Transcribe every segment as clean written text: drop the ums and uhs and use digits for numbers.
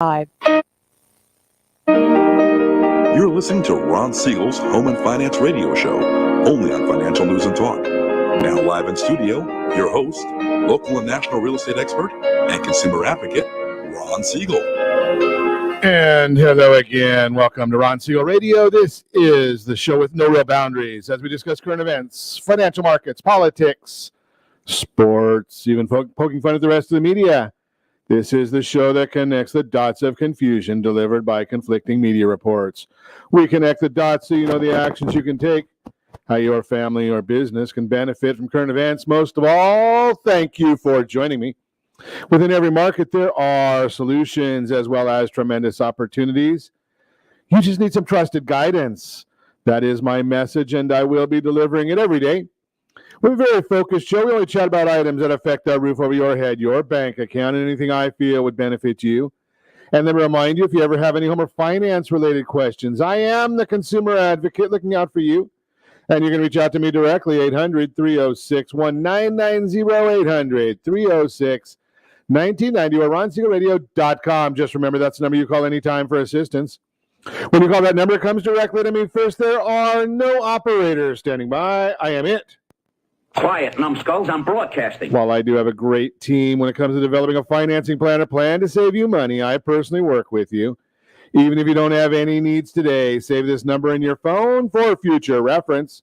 Live. You're listening to Ron Siegel's Home and Finance Radio Show, only on Financial News and Talk. Now live in studio, your host, local and national real estate expert and consumer advocate, Ron Siegel. And hello again. Welcome to Ron Siegel Radio. This is the show with no real boundaries as we discuss current events, financial markets, politics, sports, even poking fun at the rest of the media. This is the show that connects the dots of confusion delivered by conflicting media reports. We connect the dots so you know the actions you can take, how your family or business can benefit from current events. Most of all, thank you for joining me. Within every market, there are solutions as well as tremendous opportunities. You just need some trusted guidance. That is my message, and I will be delivering it every day. We're a very focused show. We only chat about items that affect our roof over your head, your bank account, and anything I feel would benefit you. And then remind you, if you ever have any home or finance-related questions, I am the consumer advocate looking out for you. And you can reach out to me directly, 800-306-1990, 800-306-1990, or RonSiegelRadio.com. Just remember, that's the number you call anytime for assistance. When you call that number, it comes directly to me first. There are no operators standing by. I am it. Quiet, numbskulls, I'm broadcasting. While I do have a great team when it comes to developing a financing plan or plan to save you money, I personally work with you. Even if you don't have any needs today, save this number in your phone for future reference.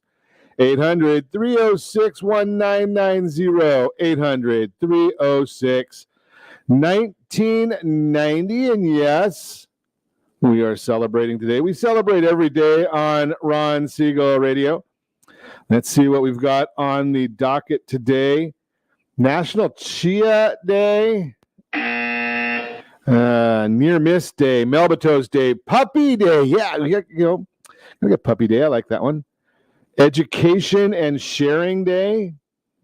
800-306-1990, 800-306-1990. And yes, we are celebrating today. We celebrate every day on Ron Siegel Radio. Let's see what we've got on the docket today. National Chia Day, Near Miss Day, Melbatos Day, Puppy Day. Yeah, we got Puppy Day. I like that one. Education and Sharing Day.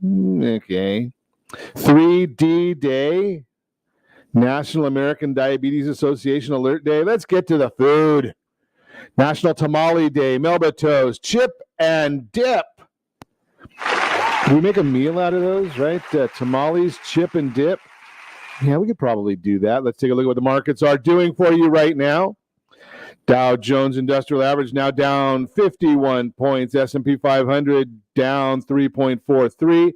Okay. 3D Day, National American Diabetes Association Alert Day. Let's get to the food. National Tamale Day, Melbatos, Chip and Dip. Can we make a meal out of those, right? Tamales, chip, and dip. Yeah, we could probably do that. Let's take a look at what the markets are doing for you right now. Dow Jones Industrial Average now down 51 points. S&P 500 down 3.43.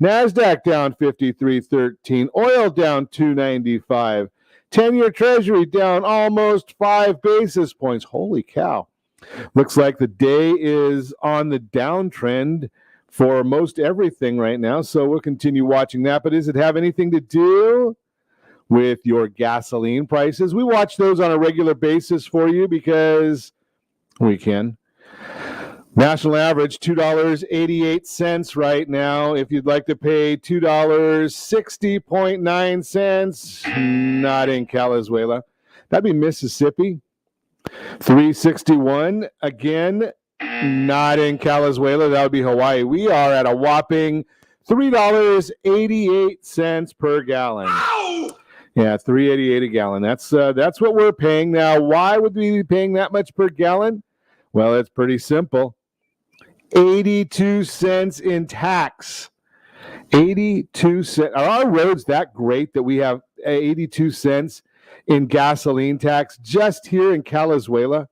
NASDAQ down 53.13. Oil down 295. 10-year Treasury down almost 5 basis points. Holy cow. Looks like the day is on the downtrend for most everything right now, so we'll continue watching that. But does it have anything to do with your gasoline prices? We watch those on a regular basis for you because we can. National average, $2.88 right now. If you'd like to pay $2.60.9, not in Calizuela. That'd be Mississippi. $3.61, again, not in Calizuela. That would be Hawaii. We are at a whopping $3.88 per gallon. Ow! Yeah, $3.88 a gallon. That's what we're paying now. Why would we be paying that much per gallon? Well, it's pretty simple. 82 cents in tax. 82 cents. Are our roads that great that we have 82 cents in gasoline tax just here in Calizuela?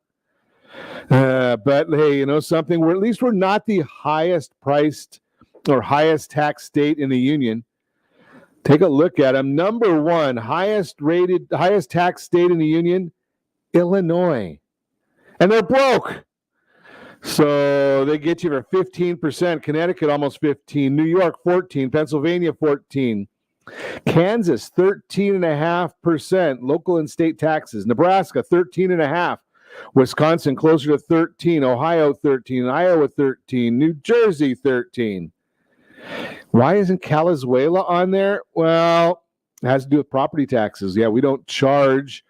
But hey, you know something? At least we're not the highest priced or highest tax state in the union. Take a look at them. Number one, highest tax state in the union, Illinois. And they're broke. So they get you for 15%. Connecticut, almost 15%. New York, 14%. Pennsylvania, 14%. Kansas, 13.5% local and state taxes. Nebraska, 13.5%. Wisconsin, closer to 13%. Ohio, 13%. Iowa, 13%. New Jersey, 13%. Why isn't Calizuela on there? Well, it has to do with property taxes. Yeah, we don't charge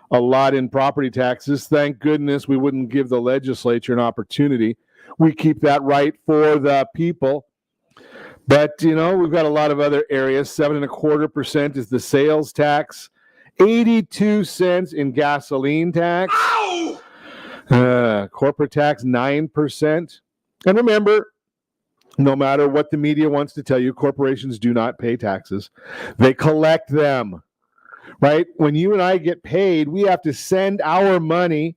a lot in property taxes. Thank goodness we wouldn't give the legislature an opportunity. We keep that right for the people. But, you know, we've got a lot of other areas. 7.25% is the sales tax. 82 cents in gasoline tax. Corporate tax, 9%. And remember, no matter what the media wants to tell you, corporations do not pay taxes. They collect them. right? When you and I get paid, we have to send our money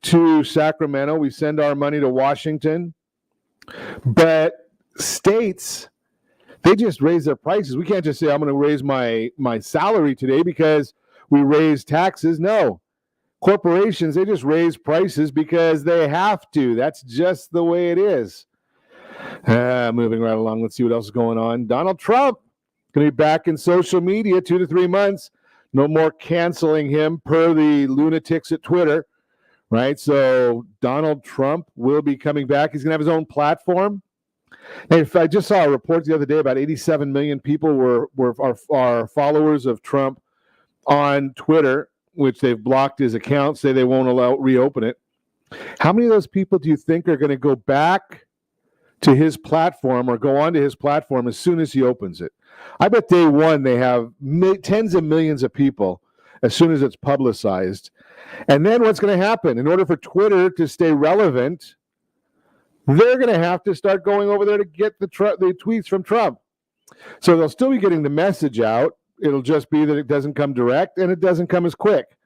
to Sacramento. We send our money to Washington. But states, they just raise their prices. We can't just say, I'm going to raise my salary today because we raise taxes. No. Corporations, they just raise prices because they have to. That's just the way it is. Moving right along, let's see what else is going on. Donald Trump going to be back in social media 2 to 3 months. No more canceling him per the lunatics at Twitter, right? So Donald Trump will be coming back. He's going to have his own platform. And I just saw a report the other day about 87 million people are followers of Trump on Twitter, which they've blocked his account, say they won't reopen it. How many of those people do you think are going to go back to his platform or go onto his platform as soon as he opens it? I bet day one they have tens of millions of people as soon as it's publicized. And then what's going to happen? In order for Twitter to stay relevant, they're going to have to start going over there to get the tweets from Trump. So they'll still be getting the message out. It'll just be that it doesn't come direct and it doesn't come as quick.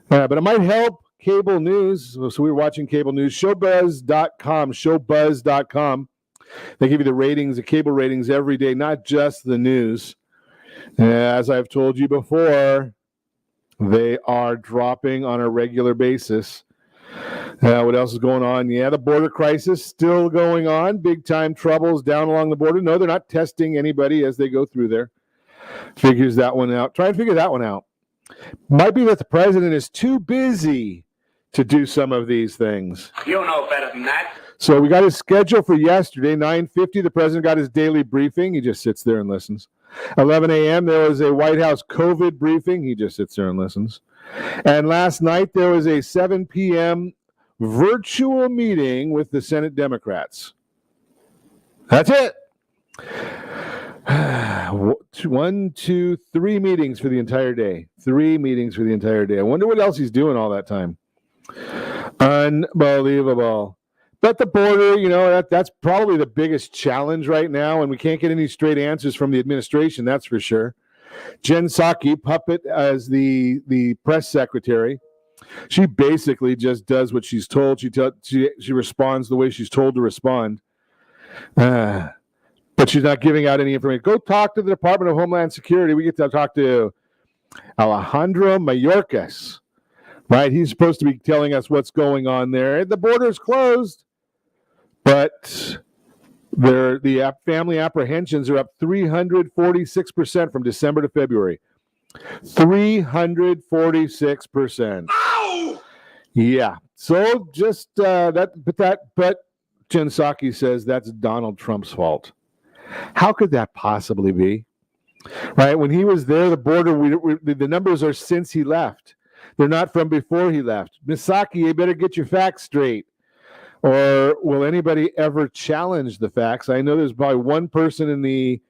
But it might help cable news. So we were watching cable news. Showbuzz.com. They give you the ratings, the cable ratings every day, not just the news. As I've told you before, they are dropping on a regular basis. What else is going on? Yeah, the border crisis still going on. Big time troubles down along the border. No, they're not testing anybody as they go through there. Figures that one out. Try and figure that one out. Might be that the president is too busy to do some of these things. You know better than that. So we got his schedule for yesterday, 9:50. The president got his daily briefing. He just sits there and listens. 11 a.m., there was a White House COVID briefing. He just sits there and listens. And last night, there was a 7 p.m. virtual meeting with the Senate Democrats. That's it. 1, 2, 3 meetings for the entire day. 3 meetings for the entire day. I wonder what else he's doing all that time. Unbelievable. But the border, that's probably the biggest challenge right now, and we can't get any straight answers from the administration, that's for sure. Jen Psaki, puppet as the press secretary, she basically just does what she's told. She responds the way she's told to respond. But she's not giving out any information. Go talk to the Department of Homeland Security. We get to talk to Alejandro Mayorkas, right? He's supposed to be telling us what's going on there. The border's closed, but the family apprehensions are up 346% from December to February. 346%. Ow! Yeah. So just but Jen Psaki says that's Donald Trump's fault. How could that possibly be? Right? When he was there, the border, the numbers are since he left. They're not from before he left. Ms. Psaki, you better get your facts straight. Or will anybody ever challenge the facts? I know there's probably one person in the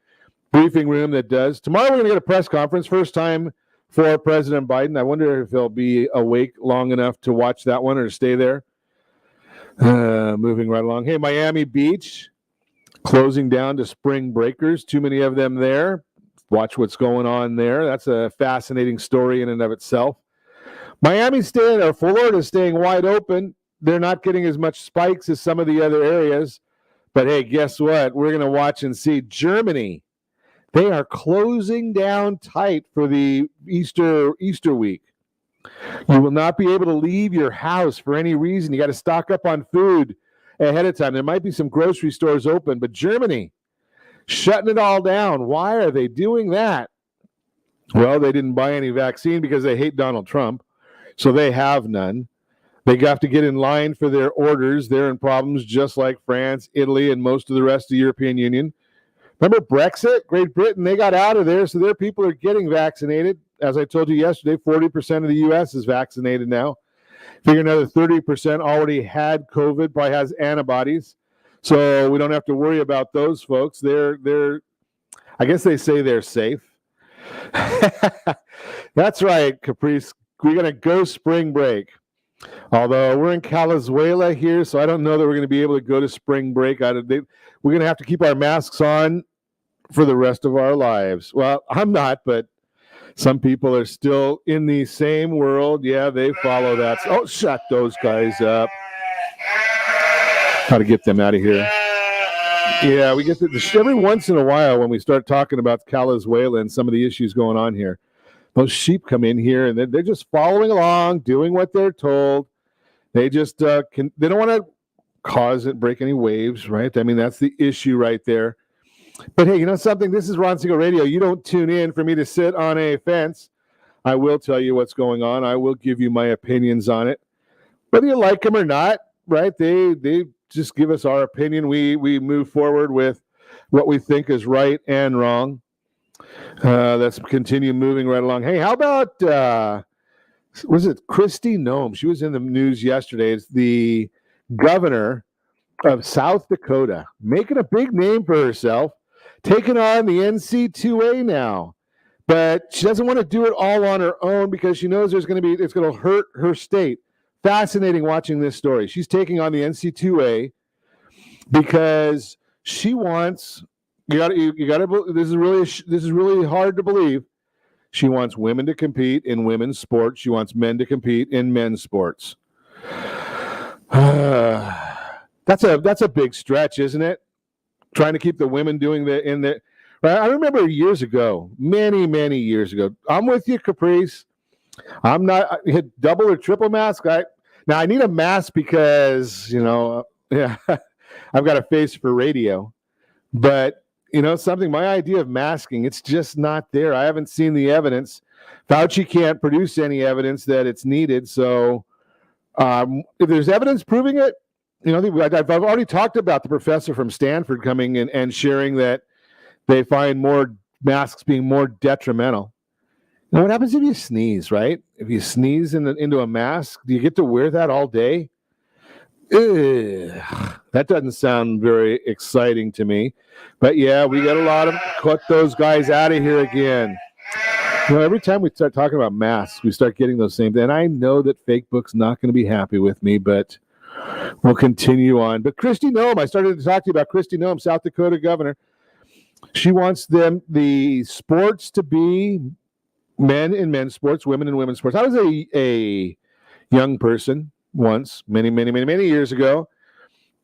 briefing room that does. Tomorrow we're going to get a press conference, first time for President Biden. I wonder if he'll be awake long enough to watch that one or stay there. Moving right along. Hey, Miami Beach, closing down to spring breakers. Too many of them there. Watch what's going on there. That's a fascinating story in and of itself. Florida is staying wide open. They're not getting as much spikes as some of the other areas. But hey, guess what? We're going to watch and see. Germany, they are closing down tight for the Easter week. You will not be able to leave your house for any reason. You got to stock up on food ahead of time. There might be some grocery stores open, but Germany, shutting it all down. Why are they doing that? Well, they didn't buy any vaccine because they hate Donald Trump, so they have none. They have to get in line for their orders. They're in problems just like France, Italy, and most of the rest of the European Union. Remember Brexit? Great Britain, they got out of there, so their people are getting vaccinated. As I told you yesterday, 40% of the U.S. is vaccinated now. Figure another 30% already had COVID, probably has antibodies. So we don't have to worry about those folks. They're I guess they say they're safe. That's right, Caprice. We're going to go spring break. Although we're in Calizuela here, so I don't know that we're going to be able to go to spring break. We're going to have to keep our masks on for the rest of our lives. Well, I'm not, but Some people are still in the same world. Yeah, they follow that. Oh, shut those guys up. How to get them out of here. Yeah, we get this every once in a while when we start talking about Venezuela and some of the issues going on here. Those sheep come in here and they're just following along, doing what they're told. They just they don't want to break any waves, right? I mean, that's the issue right there. But hey, you know something? This is Ron Siegel Radio. You don't tune in for me to sit on a fence. I will tell you what's going on. I will give you my opinions on it, whether you like them or not, right? They just give us our opinion. We move forward with what we think is right and wrong. Let's continue moving right along. Hey, how about was it Kristi Noem? She was in the news yesterday. It's the governor of South Dakota, making a big name for herself, taking on the NC2A now. But she doesn't want to do it all on her own because she knows it's going to hurt her state. Fascinating watching this story. She's taking on the NC2A because she wants. You got to. This is really hard to believe. She wants women to compete in women's sports. She wants men to compete in men's sports. That's a big stretch, isn't it? Trying to keep the women doing the. I remember years ago, many years ago. I'm with you, Caprice. I'm not I hit double or triple mask. Now I need a mask because I've got a face for radio, but. Something, my idea of masking, it's just not there. I haven't seen the evidence. Fauci can't produce any evidence that it's needed. So if there's evidence proving it, I've already talked about the professor from Stanford coming in and sharing that they find more masks being more detrimental. Now, what happens if you sneeze, right? If you sneeze into a mask, do you get to wear that all day? That doesn't sound very exciting to me. But yeah, we got a lot of cut those guys out of here again. Every time we start talking about masks, we start getting those same things. And I know that Fakebook's not going to be happy with me, but we'll continue on. But Kristi Noem, I started to talk to you about Kristi Noem, South Dakota governor. She wants the sports to be men in men's sports, women in women's sports. I was a young person once, many years ago.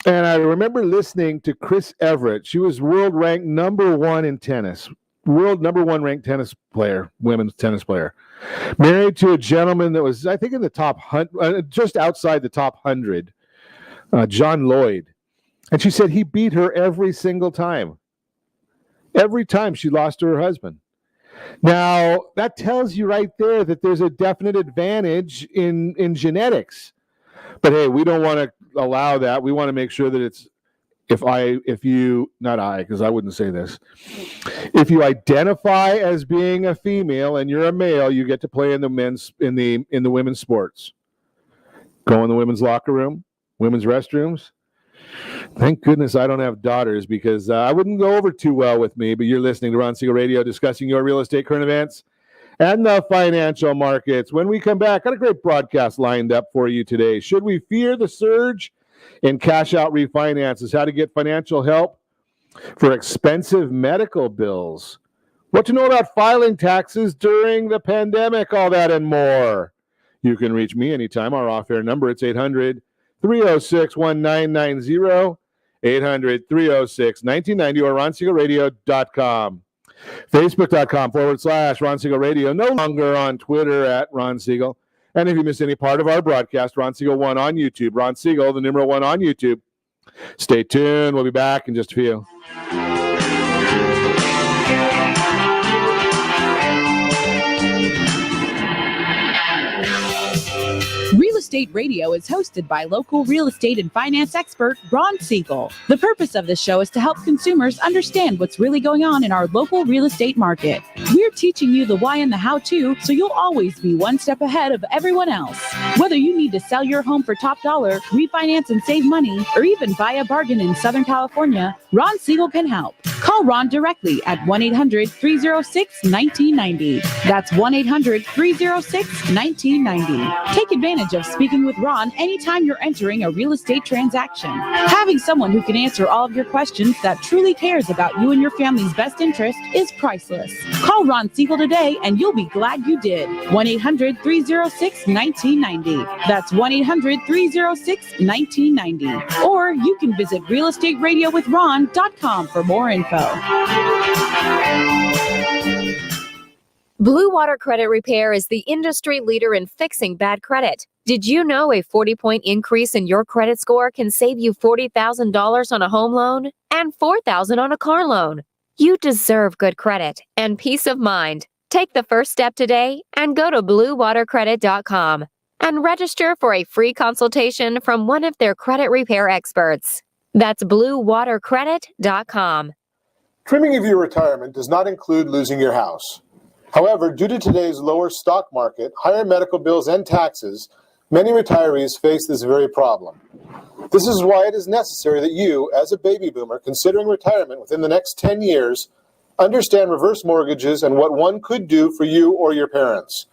And I remember listening to Chris Everett. She was world ranked number one in tennis, world number one ranked tennis player, women's tennis player, married to a gentleman that was, I think, in the top 100, just outside the top 100, John Lloyd. And she said he beat her every single time. Every time she lost to her husband. Now, that tells you right there that there's a definite advantage in genetics. But hey, we don't want to allow that. We want to make sure that it's because I wouldn't say this. If you identify as being a female and you're a male, you get to play in the women's sports. Go in the women's locker room, women's restrooms. Thank goodness I don't have daughters because I wouldn't go over too well with me. But you're listening to Ron Siegel Radio, discussing your real estate current events and the financial markets. When we come back, got a great broadcast lined up for you today. Should we fear the surge in cash out refinances? How to get financial help for expensive medical bills? What to know about filing taxes during the pandemic? All that and more. You can reach me anytime. Our off-air number, it's 800-306-1990, 800-306-1990, or RonSiegelRadio.com. Facebook.com/Ron Siegel Radio. No longer on Twitter at Ron Siegel. And if you miss any part of our broadcast, Ron Siegel 1 on YouTube. Ron Siegel, the numeral 1 on YouTube. Stay tuned. We'll be back in just a few. Real Estate Radio is hosted by local real estate and finance expert Ron Siegel. The purpose of this show is to help consumers understand what's really going on in our local real estate market. We're teaching you the why and the how-to, so you'll always be one step ahead of everyone else. Whether you need to sell your home for top dollar, refinance and save money, or even buy a bargain in Southern California, Ron Siegel can help. Call Ron directly at 1-800-306-1990. That's 1-800-306-1990. Take advantage of speaking with Ron anytime you're entering a real estate transaction. Having someone who can answer all of your questions that truly cares about you and your family's best interest is priceless. Call Ron Siegel today and you'll be glad you did. 1-800-306-1990. That's 1-800-306-1990. Or you can visit realestateradio.com for more info. Blue Water Credit Repair is the industry leader in fixing bad credit. Did you know a 40-point increase in your credit score can save you $40,000 on a home loan and $4,000 on a car loan? You deserve good credit and peace of mind. Take the first step today and go to bluewatercredit.com and register for a free consultation from one of their credit repair experts. That's bluewatercredit.com. Trimming of your retirement does not include losing your house. However, due to today's lower stock market, higher medical bills, and taxes, many retirees face this very problem. This is why it is necessary that you, as a baby boomer considering retirement within the next 10 years, understand reverse mortgages and what one could do for you or your parents.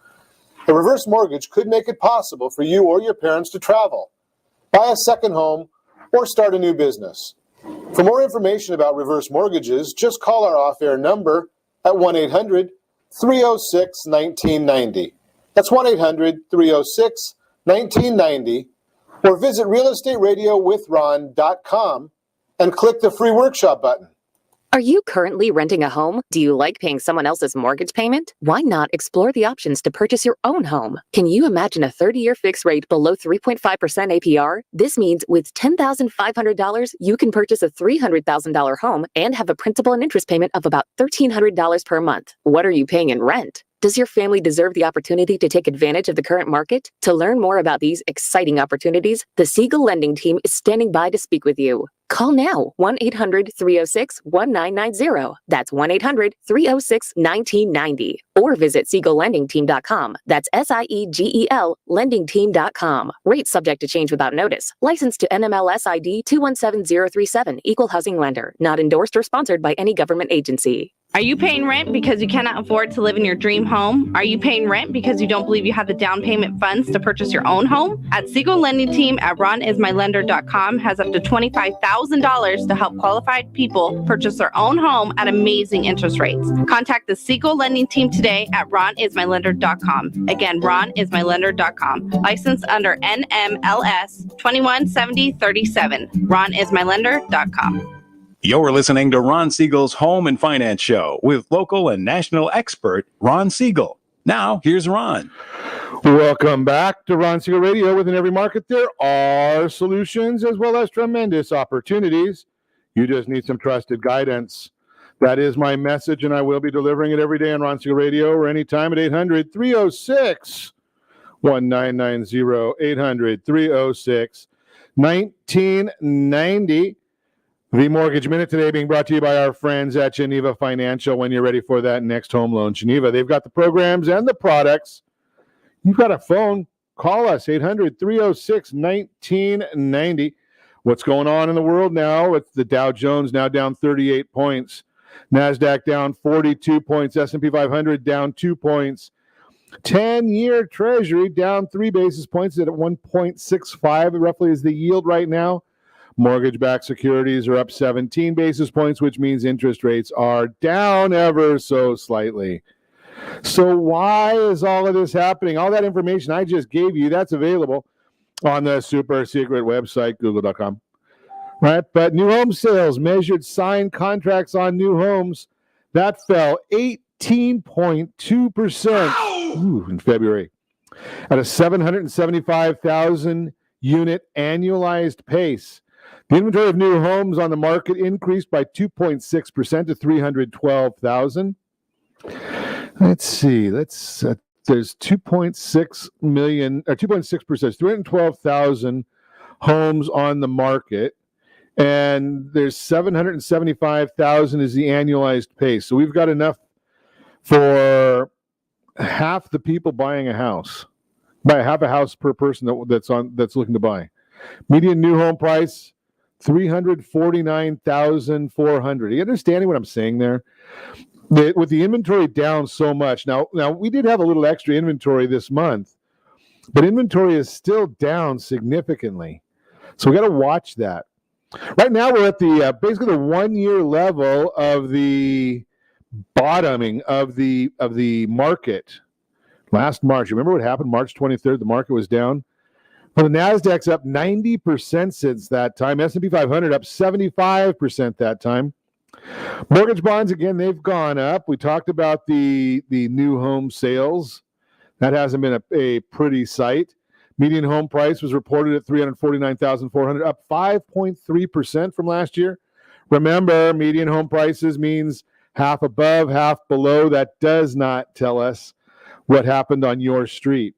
A reverse mortgage could make it possible for you or your parents to travel, buy a second home, or start a new business. For more information about reverse mortgages, just call our off-air number at 1-800-306-1990. That's 1-800-306-1990, or visit realestateradio.com and click the free workshop button. Are you currently renting a home? Do you like paying someone else's mortgage payment? Why not explore the options to purchase your own home? Can you imagine a 30-year fixed rate below 3.5% APR? This means with $10,500, you can purchase a $300,000 home and have a principal and interest payment of about $1,300 per month. What are you paying in rent? Does your family deserve the opportunity to take advantage of the current market? To learn more about these exciting opportunities, the Siegel Lending Team is standing by to speak with you. Call now, 1-800-306-1990. That's 1-800-306-1990. Or visit SiegelLendingTeam.com. That's SIEGEL LendingTeam.com. Rates subject to change without notice. Licensed to NMLS ID 217037. Equal housing lender. Not endorsed or sponsored by any government agency. Are you paying rent because you cannot afford to live in your dream home? Are you paying rent because you don't believe you have the down payment funds to purchase your own home? At Siegel Lending Team at ronismylender.com has up to $25,000 to help qualified people purchase their own home at amazing interest rates. Contact the Siegel Lending Team today at ronismylender.com. Again, ronismylender.com. Licensed under NMLS 217037. ronismylender.com. You're listening to Ron Siegel's Home and Finance Show with local and national expert Ron Siegel. Now, here's Ron. Welcome back to Ron Siegel Radio. Within every market, there are solutions as well as tremendous opportunities. You just need some trusted guidance. That is my message, and I will be delivering it every day on Ron Siegel Radio or anytime at 800-306-1990. 800-306-1990. The Mortgage Minute today being brought to you by our friends at Geneva Financial. When you're ready for that next home loan, Geneva, they've got the programs and the products. You've got a phone. Call us, 800-306-1990. What's going on in the world now? It's the Dow Jones now down 38 points. NASDAQ down 42 points. S&P 500 down 2 points. 10-year Treasury down 3 basis points at 1.65, roughly is the yield right now. Mortgage-backed securities are up 17 basis points, which means interest rates are down ever so slightly. So why is all of this happening? All that information I just gave you, that's available on the super secret website, google.com. Right? But new home sales, measured signed contracts on new homes, that fell 18.2% in February at a 775,000 unit annualized pace. The inventory of new homes on the market increased by 2.6% to 312,000. Let's see. There's 2.6 million, or 2.6%, 312,000 homes on the market, and there's 775,000 is the annualized pace. So we've got enough for half the people buying a house, by half a house per person that's looking to buy. Median new home price $349,400. Are you understanding what I'm saying there? With the inventory down so much. Now we did have a little extra inventory this month, but inventory is still down significantly. So we got to watch that. Right now we're at the basically the 1 year level of the bottoming of the market. Last March, remember what happened? March 23rd, the market was down. Well, the Nasdaq's up 90% since that time. S&P 500 up 75% that time. Mortgage bonds, again, they've gone up. We talked about the new home sales. That hasn't been a pretty sight. Median home price was reported at $349,400, up 5.3% from last year. Remember, median home prices means half above, half below. That does not tell us what happened on your street.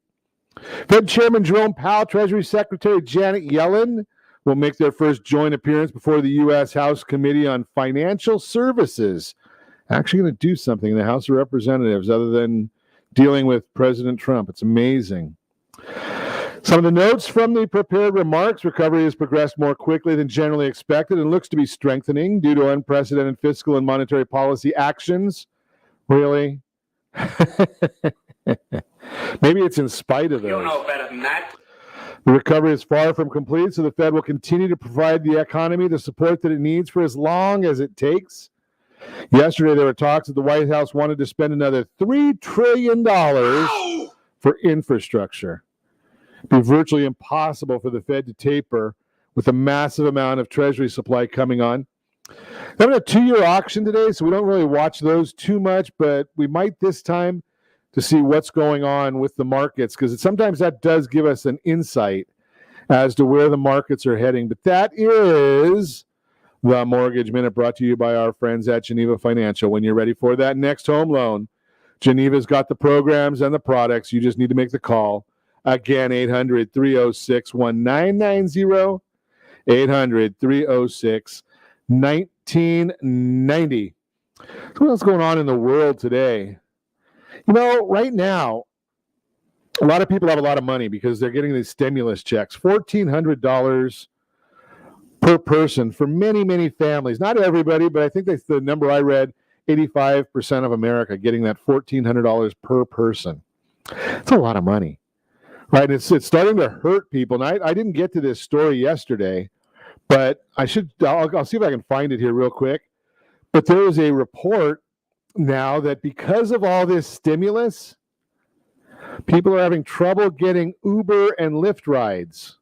Fed Chairman Jerome Powell, Treasury Secretary Janet Yellen will make their first joint appearance before the U.S. House Committee on Financial Services. Actually going to do something in the House of Representatives other than dealing with President Trump. It's amazing. Some of the notes from the prepared remarks: recovery has progressed more quickly than generally expected and looks to be strengthening due to unprecedented fiscal and monetary policy actions. Really? Maybe it's in spite of those. You know better than that. The recovery is far from complete, so the Fed will continue to provide the economy the support that it needs for as long as it takes. Yesterday, there were talks that the White House wanted to spend another $3 trillion for infrastructure. It'd be virtually impossible for the Fed to taper with a massive amount of Treasury supply coming on. Having a 2-year auction today, so we don't really watch those too much, but we might this time to see what's going on with the markets, because sometimes that does give us an insight as to where the markets are heading. But that is the Mortgage Minute, brought to you by our friends at Geneva Financial. When you're ready for that next home loan, Geneva's got the programs and the products. You just need to make the call. Again, 800-306-1990, 800-306-1990. So what's going on in the world today? You know, right now, a lot of people have a lot of money because they're getting these stimulus checks, $1,400 per person for many, many families. Not everybody, but I think that's the number I read, 85% of America getting that $1,400 per person. It's a lot of money, right? It's starting to hurt people. And I didn't get to this story yesterday, but I'll see if I can find it here real quick. But there is a report now that because of all this stimulus, people are having trouble getting Uber and Lyft rides,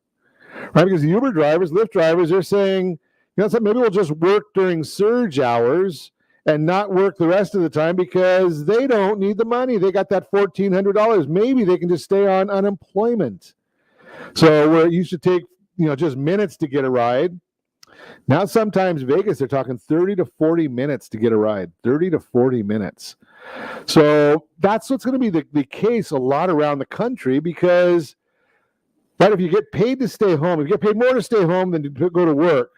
right? Because the Uber drivers, Lyft drivers, they're saying, you know, so maybe we'll just work during surge hours and not work the rest of the time because they don't need the money. They got that $1,400. Maybe they can just stay on unemployment. So where it used to take, just minutes to get a ride, now sometimes Vegas, they're talking 30 to 40 minutes to get a ride, 30 to 40 minutes. So that's what's going to be the case a lot around the country because, right, if you get paid to stay home, if you get paid more to stay home than to go to work,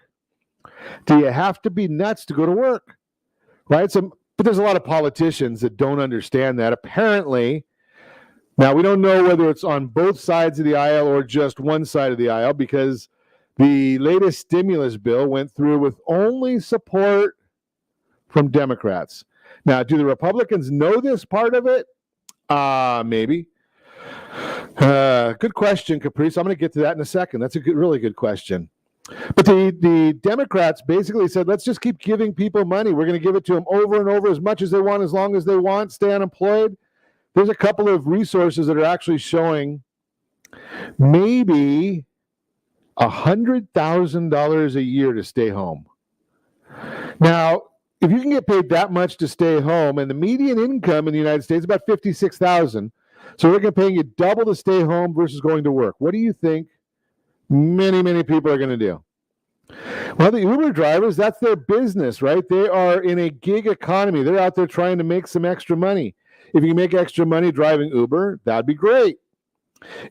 do you have to be nuts to go to work, right? But there's a lot of politicians that don't understand that. Apparently, now we don't know whether it's on both sides of the aisle or just one side of the aisle because the latest stimulus bill went through with only support from Democrats. Now, do the Republicans know this part of it? Maybe. Good question, Caprice. I'm going to get to that in a second. That's a really good question. But the Democrats basically said, let's just keep giving people money. We're going to give it to them over and over as much as they want, as long as they want, stay unemployed. There's a couple of resources that are actually showing maybe $100,000 a year to stay home. Now, if you can get paid that much to stay home, and the median income in the United States is about $56,000, so they're going to pay you double to stay home versus going to work. What do you think many, many people are going to do? Well, the Uber drivers, that's their business, right? They are in a gig economy. They're out there trying to make some extra money. If you can make extra money driving Uber, that'd be great.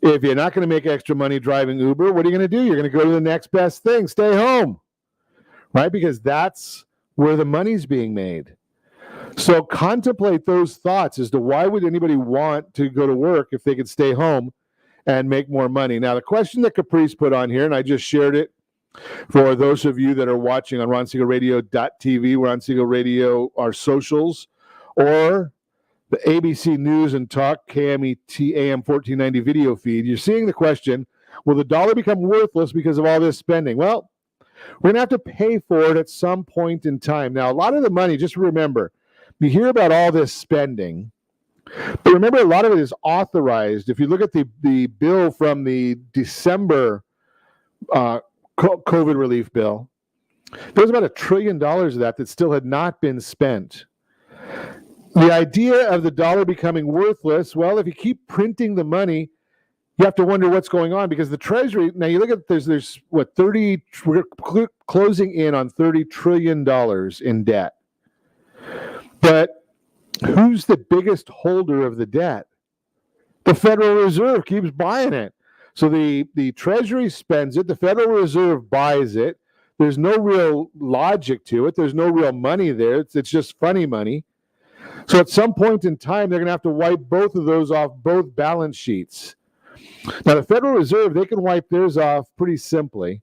If you're not going to make extra money driving Uber, what are you going to do? You're going to go to the next best thing, stay home, right? Because that's where the money's being made. So contemplate those thoughts as to why would anybody want to go to work if they could stay home and make more money. Now, the question that Caprice put on here, and I just shared it, For those of you that are watching on RonSiegelRadio.tv, Ron Siegel Radio, our socials, or the ABC News and Talk KMET AM 1490 video feed, you're seeing the question, will the dollar become worthless because of all this spending? Well, we're going to have to pay for it at some point in time. Now, a lot of the money, just remember, you hear about all this spending, but remember, a lot of it is authorized. If you look at the bill from the December COVID relief bill, there was about $1 trillion of that still had not been spent. The idea of the dollar becoming worthless, well, if you keep printing the money, you have to wonder what's going on, because the Treasury, now you look at, there's what, 30, we're closing in on $30 trillion in debt. But who's the biggest holder of the debt? The Federal Reserve keeps buying it. So the Treasury spends it, the Federal Reserve buys it. There's no real logic to it. There's no real money there. It's just funny money. So at some point in time, they're going to have to wipe both of those off both balance sheets. Now, the Federal Reserve, they can wipe theirs off pretty simply.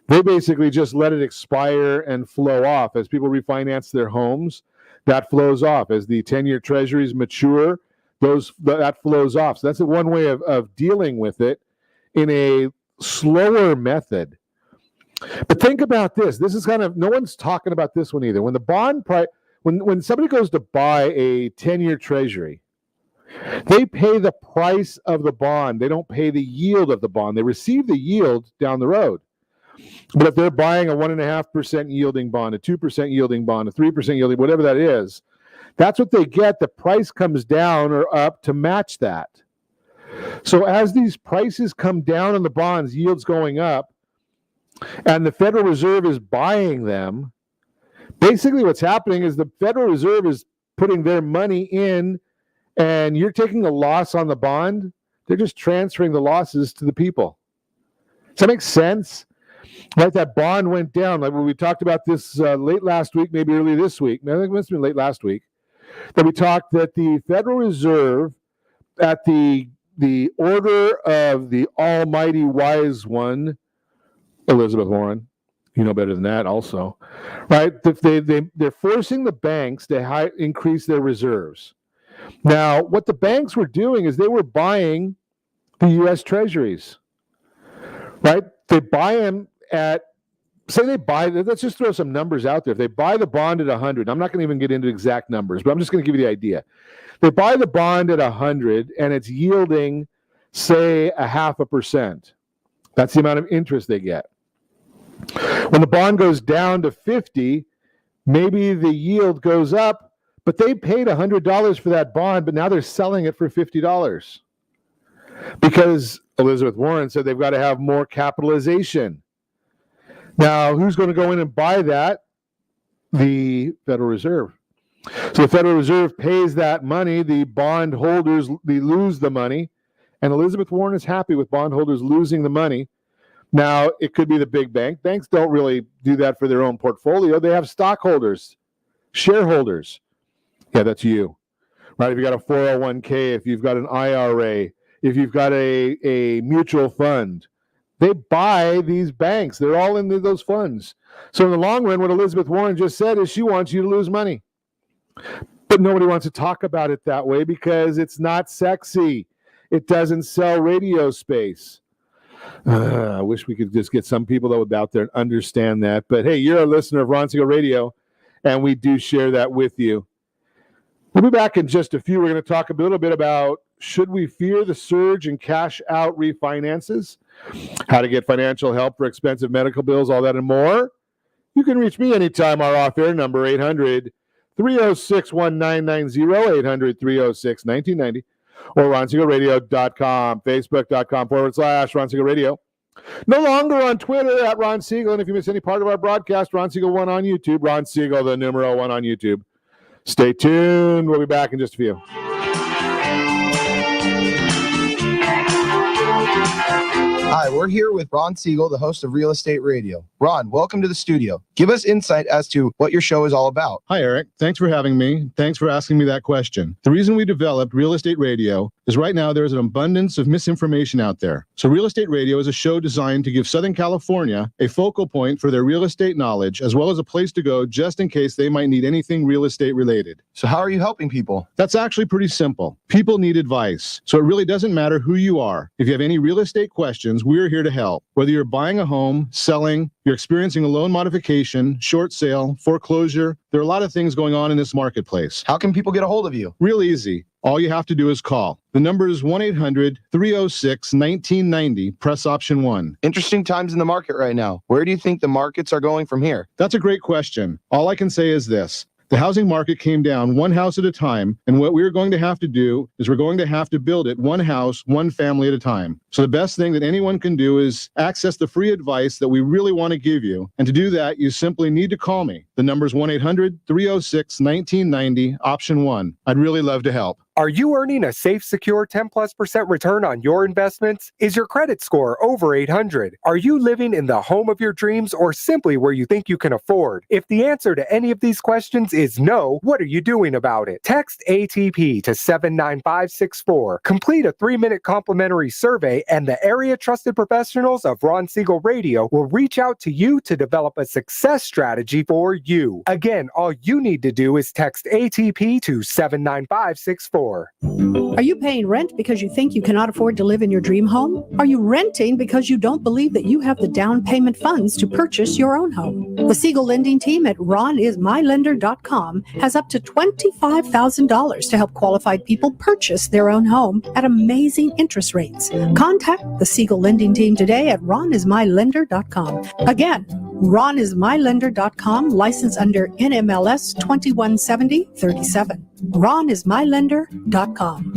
They basically just let it expire and flow off. As people refinance their homes, that flows off. As the 10-year treasuries mature, that flows off. So that's one way of dealing with it in a slower method. But think about this. This is kind of, no one's talking about this one either. When the bond price, when somebody goes to buy a 10-year treasury, they pay the price of the bond. They don't pay the yield of the bond. They receive the yield down the road. But if they're buying a 1.5% yielding bond, a 2% yielding bond, a 3% yielding, whatever that is, that's what they get. The price comes down or up to match that. So as these prices come down on the bonds, yields going up, and the Federal Reserve is buying them, basically what's happening is the Federal Reserve is putting their money in, and you're taking a loss on the bond. They're just transferring the losses to the people. Does that make sense? Like that bond went down. Like when we talked about this late last week, maybe early this week. I think it must have been late last week. That we talked that the Federal Reserve, at the order of the almighty wise one, Elizabeth Warren, you know better than that also, right? They're forcing the banks to increase their reserves. Now, what the banks were doing is they were buying the U.S. Treasuries, right? They buy them at, say they buy, let's just throw some numbers out there. If they buy the bond at 100, I'm not going to even get into exact numbers, but I'm just going to give you the idea. They buy the bond at 100 and it's yielding, say, 0.5%. That's the amount of interest they get. When the bond goes down to 50, maybe the yield goes up, but they paid $100 for that bond, but now they're selling it for $50 because Elizabeth Warren said they've got to have more capitalization. Now, who's going to go in and buy that? The Federal Reserve. So the Federal Reserve pays that money. The bond holders, they lose the money, and Elizabeth Warren is happy with bondholders losing the money. Now, it could be the big bank. Banks don't really do that for their own portfolio. They have stockholders, shareholders. Yeah, that's you, right? If you've got a 401k, if you've got an IRA, if you've got a mutual fund, they buy these banks. They're all in those funds. So in the long run, what Elizabeth Warren just said is she wants you to lose money. But nobody wants to talk about it that way because it's not sexy. It doesn't sell radio space. I wish we could just get some people that would out there and understand that. But hey, you're a listener of Ron Siegel Radio, and we do share that with you. We'll be back in just a few. We're going to talk a little bit about should we fear the surge in cash out refinances, how to get financial help for expensive medical bills, all that and more. You can reach me anytime. Our off-air number, 800-306-1990, 800-306-1990, or RonSiegelRadio.com, Facebook.com/Ron Siegel Radio. No longer on Twitter at Ron Siegel. And if you miss any part of our broadcast, Ron Siegel 1 on YouTube. Ron Siegel, the numero 1 on YouTube. Stay tuned. We'll be back in just a few. Hi, we're here with Ron Siegel, the host of Real Estate Radio. Ron, welcome to the studio. Give us insight as to what your show is all about. Hi, Eric. Thanks for having me. Thanks for asking me that question. The reason we developed Real Estate Radio is right now there's an abundance of misinformation out there. So Real Estate Radio is a show designed to give Southern California a focal point for their real estate knowledge, as well as a place to go just in case they might need anything real estate related. So how are you helping people? That's actually pretty simple. People need advice. So it really doesn't matter who you are. If you have any real estate questions, we're here to help. Whether you're buying a home, selling, you're experiencing a loan modification, short sale, foreclosure, there are a lot of things going on in this marketplace. How can people get a hold of you? Real easy. All you have to do is call. The number is 1-800-306-1990. Press option 1. Interesting times in the market right now. Where do you think the markets are going from here? That's a great question. All I can say is this. The housing market came down one house at a time, and what we're going to have to do is we're going to have to build it one house, one family at a time. So the best thing that anyone can do is access the free advice that we really want to give you. And to do that, you simply need to call me. The number is 1-800-306-1990, option 1. I'd really love to help. Are you earning a safe, secure 10+% return on your investments? Is your credit score over 800? Are you living in the home of your dreams or simply where you think you can afford? If the answer to any of these questions is no, what are you doing about it? Text ATP to 79564. Complete a 3-minute complimentary survey and the area trusted professionals of Ron Siegel Radio will reach out to you to develop a success strategy for you. Again, all you need to do is text ATP to 79564. Are you paying rent because you think you cannot afford to live in your dream home? Are you renting because you don't believe that you have the down payment funds to purchase your own home? The Siegel lending team at ronismylender.com has up to $25,000 to help qualified people purchase their own home at amazing interest rates. Contact the Siegel lending team today at ronismylender.com. Again, ronismylender.com, license under NMLS 217037. ronismylender.com.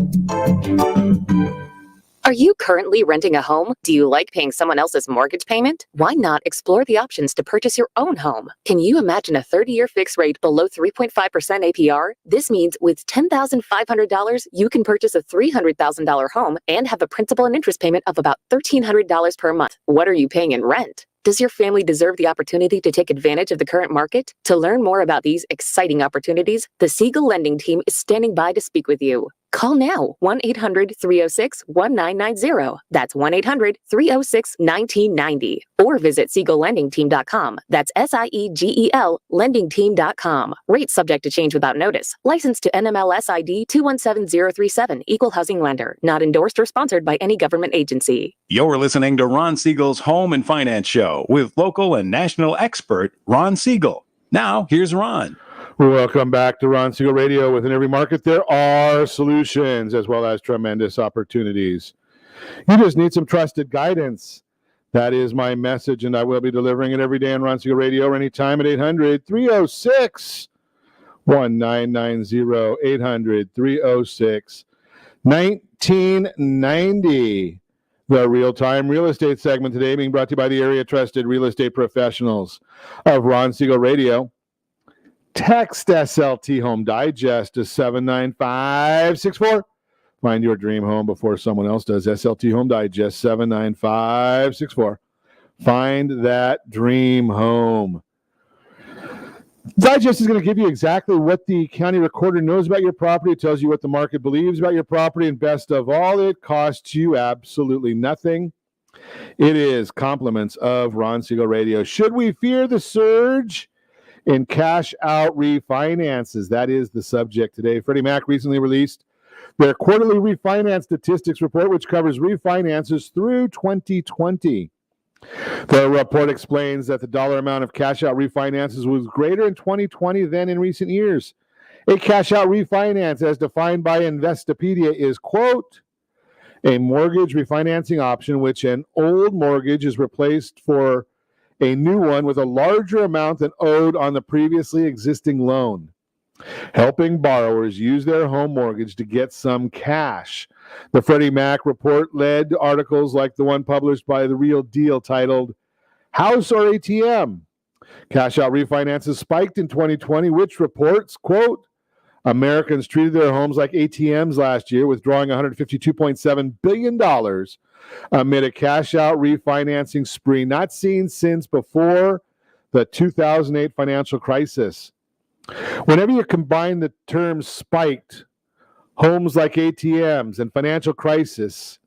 Are you currently renting a home? Do you like paying someone else's mortgage payment? Why not explore the options to purchase your own home? Can you imagine a 30-year fixed rate below 3.5% APR? This means with $10,500, you can purchase a $300,000 home and have a principal and interest payment of about $1,300 per month. What are you paying in rent? Does your family deserve the opportunity to take advantage of the current market? To learn more about these exciting opportunities, the Siegel Lending Team is standing by to speak with you. Call now, 1-800-306-1990. That's 1-800-306-1990. Or visit SiegelLendingTeam.com. That's SIEGEL LendingTeam.com. Rates subject to change without notice. Licensed to NMLS ID 217037. Equal housing lender. Not endorsed or sponsored by any government agency. You're listening to Ron Siegel's Home and Finance Show with local and national expert Ron Siegel. Now, here's Ron. Welcome back to Ron Siegel Radio. Within every market, there are solutions as well as tremendous opportunities. You just need some trusted guidance. That is my message, and I will be delivering it every day on Ron Siegel Radio or anytime at 800-306-1990. 800-306-1990. The real-time real estate segment today being brought to you by the area trusted real estate professionals of Ron Siegel Radio. Text SLT Home Digest to 79564. Find your dream home before someone else does. SLT Home Digest 79564. Find that dream home. Digest is going to give you exactly what the county recorder knows about your property. It tells you what the market believes about your property, and best of all, it costs you absolutely nothing. It is compliments of Ron Siegel Radio. Should we fear the surge in cash out refinances? That is the subject today. Freddie Mac recently released their quarterly refinance statistics report, which covers refinances through 2020. The report explains that the dollar amount of cash out refinances was greater in 2020 than in recent years. A cash out refinance, as defined by Investopedia, is, quote, a mortgage refinancing option which an old mortgage is replaced for a new one with a larger amount than owed on the previously existing loan, helping borrowers use their home mortgage to get some cash. The Freddie Mac report led to articles like the one published by The Real Deal titled House or ATM? Cash out refinances spiked in 2020, which reports, quote, Americans treated their homes like ATMs last year, withdrawing $152.7 billion amid a cash-out refinancing spree not seen since before the 2008 financial crisis. Whenever you combine the terms spiked, homes like ATMs, and financial crisis,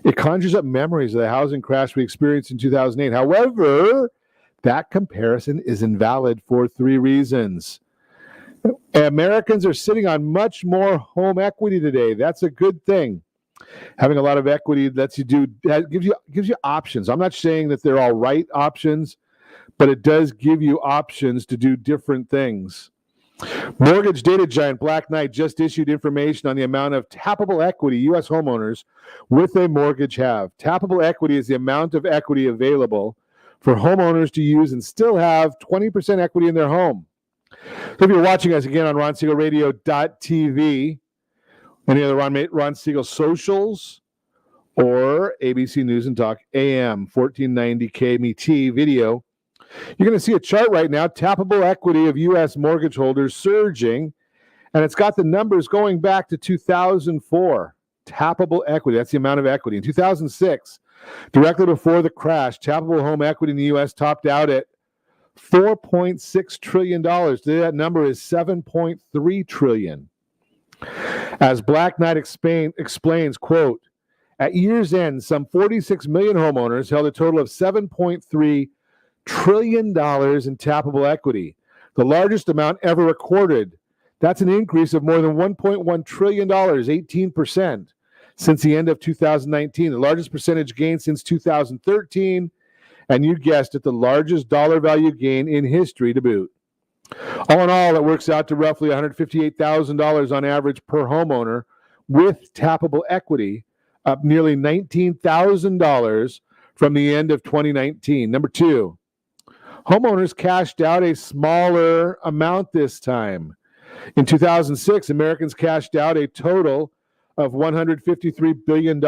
it conjures up memories of the housing crash we experienced in 2008. However, that comparison is invalid for three reasons. Americans are sitting on much more home equity today. That's a good thing. Having a lot of equity gives you options. I'm not saying that they're all right options, but it does give you options to do different things. Mortgage data giant Black Knight just issued information on the amount of tappable equity U.S. homeowners with a mortgage have. Tappable equity is the amount of equity available for homeowners to use and still have 20% equity in their home. So if you're watching us again on RonSiegelRadio.tv, any other Ron Siegel socials, or ABC News and Talk AM 1490 KMET video, you're going to see a chart right now, tappable equity of U.S. mortgage holders surging, and it's got the numbers going back to 2004. Tappable equity, that's the amount of equity. In 2006, directly before the crash, tappable home equity in the U.S. topped out at $4.6 trillion. Today, that number is $7.3 trillion. As Black Knight explains, quote, at year's end, some 46 million homeowners held a total of $7.3 trillion in tappable equity, the largest amount ever recorded. That's an increase of more than $1.1 trillion, 18%, since the end of 2019, the largest percentage gain since 2013, and you guessed it, the largest dollar value gain in history to boot. All in all, it works out to roughly $158,000 on average per homeowner with tappable equity, up nearly $19,000 from the end of 2019. Number two, homeowners cashed out a smaller amount this time. In 2006, Americans cashed out a total of $153 billion.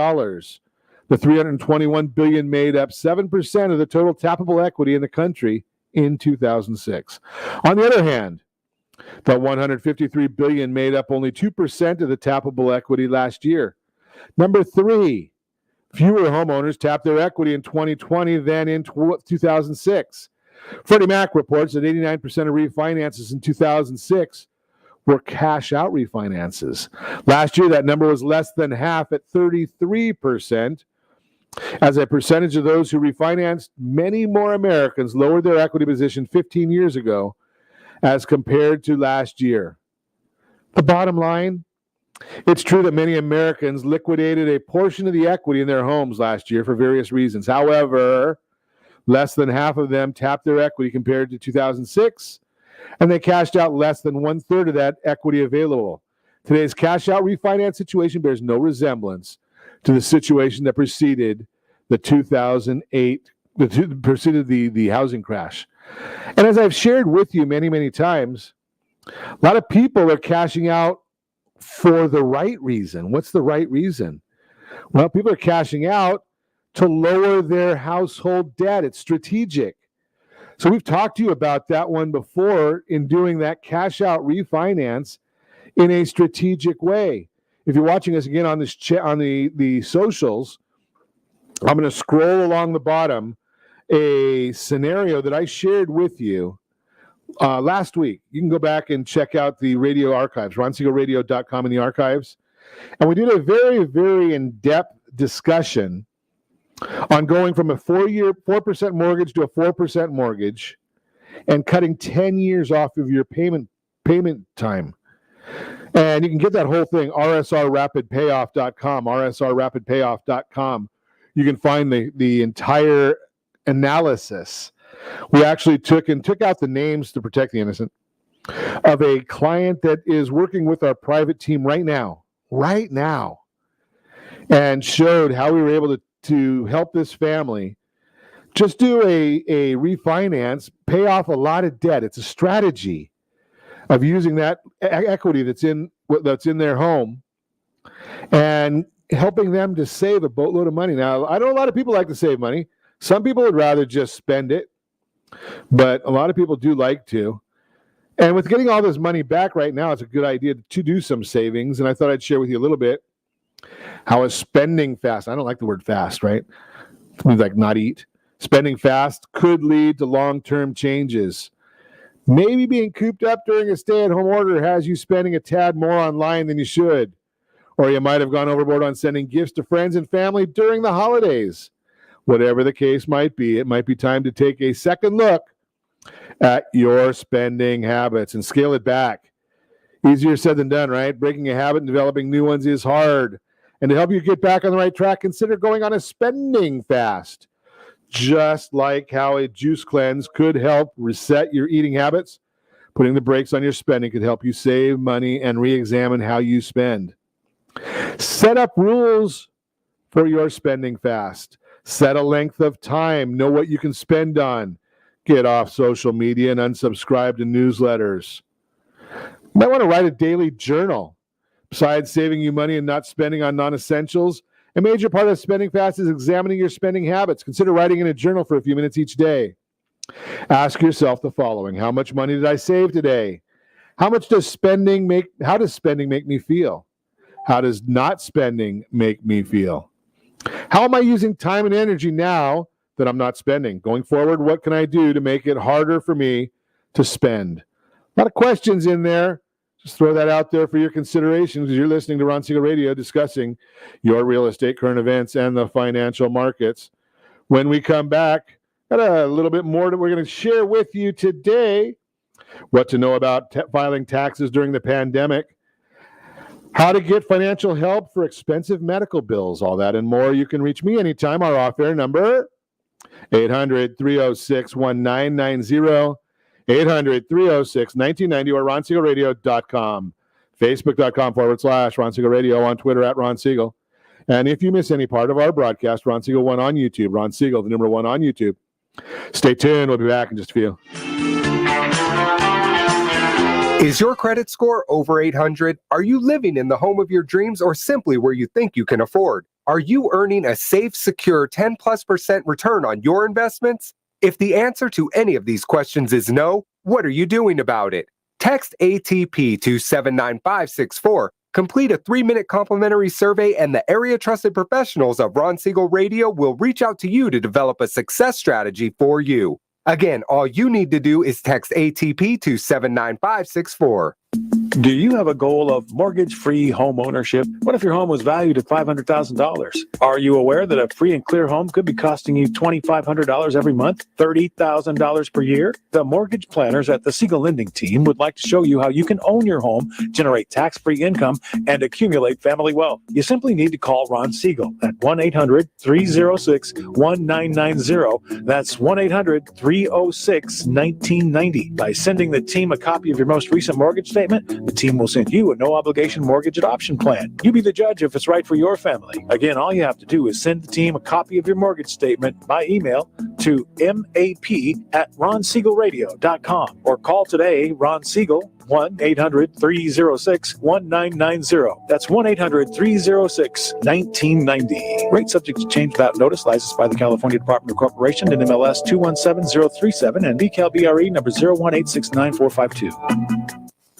The $321 billion made up 7% of the total tappable equity in the country in 2006. On the other hand, the $153 billion made up only 2% of the tappable equity last year. Number three, fewer homeowners tapped their equity in 2020 than in 2006. Freddie Mac reports that 89% of refinances in 2006 were cash-out refinances. Last year, that number was less than half at 33%. As a percentage of those who refinanced, many more Americans lowered their equity position 15 years ago as compared to last year. The bottom line, it's true that many Americans liquidated a portion of the equity in their homes last year for various reasons. However, less than half of them tapped their equity compared to 2006, and they cashed out less than 1/3 of that equity available. Today's cash-out refinance situation bears no resemblance to the situation that preceded the 2008, preceded the housing crash. And as I've shared with you many, many times, a lot of people are cashing out for the right reason. What's the right reason? Well, people are cashing out to lower their household debt. It's strategic. So we've talked to you about that one before in doing that cash out refinance in a strategic way. If you're watching us again on this on the socials, I'm going to scroll along the bottom a scenario that I shared with you last week. You can go back and check out the radio archives, RonSiegelRadio.com in the archives. And we did a very, very in-depth discussion on going from a 4% mortgage to a 4% mortgage and cutting 10 years off of your payment time. And you can get that whole thing, rsrrapidpayoff.com, rsrrapidpayoff.com. You can find the entire analysis. We actually took out the names to protect the innocent of a client that is working with our private team right now, and showed how we were able to help this family just do a refinance, pay off a lot of debt. It's a strategy of using that equity that's in their home and helping them to save a boatload of money. Now, I know a lot of people like to save money. Some people would rather just spend it, but a lot of people do like to. And with getting all this money back right now, it's a good idea to do some savings, and I thought I'd share with you a little bit. How is spending fast? I don't like the word fast, right? It means like not eat. Spending fast could lead to long-term changes. Maybe being cooped up during a stay-at-home order has you spending a tad more online than you should. Or you might have gone overboard on sending gifts to friends and family during the holidays. Whatever the case might be, it might be time to take a second look at your spending habits and scale it back. Easier said than done, right? Breaking a habit and developing new ones is hard. And to help you get back on the right track, consider going on a spending fast. Just like how a juice cleanse could help reset your eating habits, putting the brakes on your spending could help you save money and re-examine how you spend. Set up rules for your spending fast. Set a length of time. Know what you can spend on. Get off social media and unsubscribe to newsletters. You might want to write a daily journal. Besides saving you money and not spending on non-essentials, a major part of spending fast is examining your spending habits. Consider writing in a journal for a few minutes each day. Ask yourself the following: how much money did I save today? How does spending make me feel? How does not spending make me feel? How am I using time and energy now that I'm not spending? Going forward, what can I do to make it harder for me to spend? A lot of questions in there. Just throw that out there for your consideration because you're listening to Ron Siegel Radio discussing your real estate, current events, and the financial markets. When we come back, got a little bit more that we're going to share with you today. What to know about filing taxes during the pandemic. How to get financial help for expensive medical bills. All that and more. You can reach me anytime. Our off-air number, 800-306-1990. 800-306-1990 or RonSiegelRadio.com. Facebook.com/Ron Siegel Radio. On Twitter @Ron Siegel. And if you miss any part of our broadcast, Ron Siegel 1 on YouTube. Ron Siegel, the number 1 on YouTube. Stay tuned. We'll be back in just a few. Is your credit score over 800? Are you living in the home of your dreams or simply where you think you can afford? Are you earning a safe, secure 10+% return on your investments? If the answer to any of these questions is no, what are you doing about it? Text ATP to 79564. Complete a 3-minute complimentary survey and the area trusted professionals of Ron Siegel Radio will reach out to you to develop a success strategy for you. Again, all you need to do is text ATP to 79564. Do you have a goal of mortgage-free home ownership? What if your home was valued at $500,000? Are you aware that a free and clear home could be costing you $2,500 every month, $30,000 per year? The mortgage planners at the Siegel Lending Team would like to show you how you can own your home, generate tax-free income, and accumulate family wealth. You simply need to call Ron Siegel at 1-800-306-1990. That's 1-800-306-1990. By sending the team a copy of your most recent mortgage statement, the team will send you a no-obligation mortgage adoption plan. You be the judge if it's right for your family. Again, all you have to do is send the team a copy of your mortgage statement by email to map@ronsiegelradio.com or call today, Ron Siegel, 1-800-306-1990. That's 1-800-306-1990. Rate subject to change without notice. Licensed by the California Department of Corporation and MLS 217037 and BCAL-BRE number 018694452.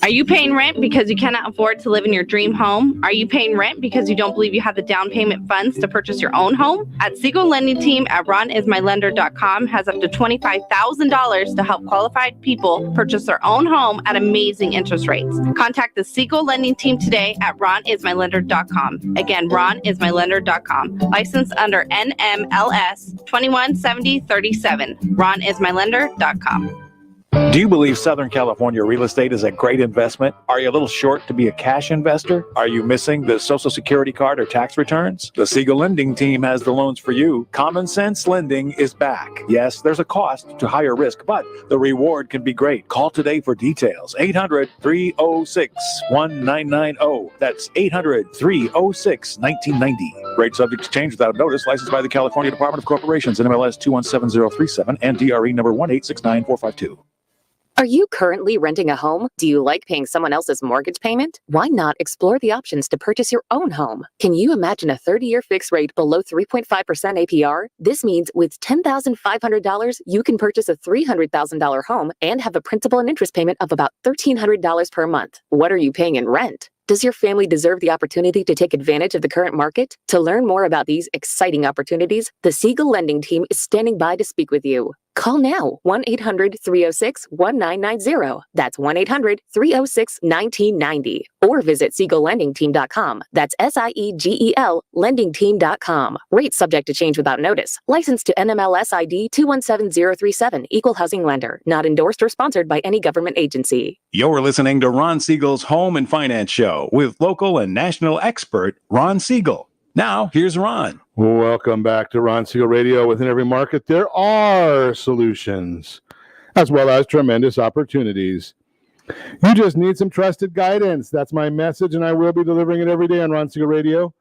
Are you paying rent because you cannot afford to live in your dream home? Are you paying rent because you don't believe you have the down payment funds to purchase your own home? At Siegel Lending Team at ronismylender.com has up to $25,000 to help qualified people purchase their own home at amazing interest rates. Contact the Siegel Lending Team today at ronismylender.com. Again, ronismylender.com. Licensed under NMLS 217037. ronismylender.com. Do you believe Southern California real estate is a great investment? Are you a little short to be a cash investor? Are you missing the Social Security card or tax returns? The Siegel Lending Team has the loans for you. Common Sense Lending is back. Yes, there's a cost to higher risk, but the reward can be great. Call today for details. 800-306-1990. That's 800-306-1990. Rate subject to change without notice. Licensed by the California Department of Corporations and MLS 217037 and DRE number 1869452. Are you currently renting a home? Do you like paying someone else's mortgage payment? Why not explore the options to purchase your own home? Can you imagine a 30-year fixed rate below 3.5% APR? This means with $10,500, you can purchase a $300,000 home and have a principal and interest payment of about $1,300 per month. What are you paying in rent? Does your family deserve the opportunity to take advantage of the current market? To learn more about these exciting opportunities, the Siegel Lending Team is standing by to speak with you. Call now, 1-800-306-1990. That's 1-800-306-1990. Or visit SiegelLendingTeam.com. That's SIEGEL LendingTeam.com. Rates subject to change without notice. Licensed to NMLS ID 217037. Equal housing lender. Not endorsed or sponsored by any government agency. You're listening to Ron Siegel's Home and Finance Show with local and national expert Ron Siegel. Now, here's Ron. Welcome back to Ron Siegel Radio. Within every market, there are solutions, as well as tremendous opportunities. You just need some trusted guidance. That's my message, and I will be delivering it every day on Ron Siegel Radio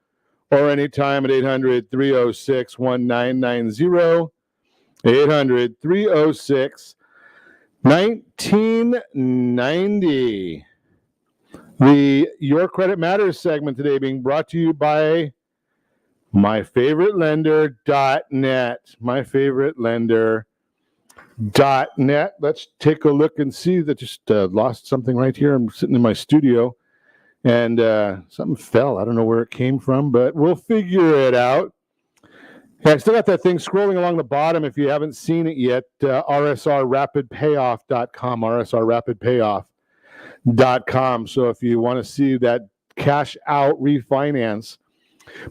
or anytime at 800-306-1990, 800-306-1990. The Your Credit Matters segment today being brought to you by myfavoritelender.net. Myfavoritelender.net. Let's take a look and see. That just lost something right here. I'm sitting in my studio, and something fell. I don't know where it came from, but we'll figure it out. Yeah, I still got that thing scrolling along the bottom if you haven't seen it yet. rsrrapidpayoff.com. rsrrapidpayoff.com. So if you want to see that cash out refinance,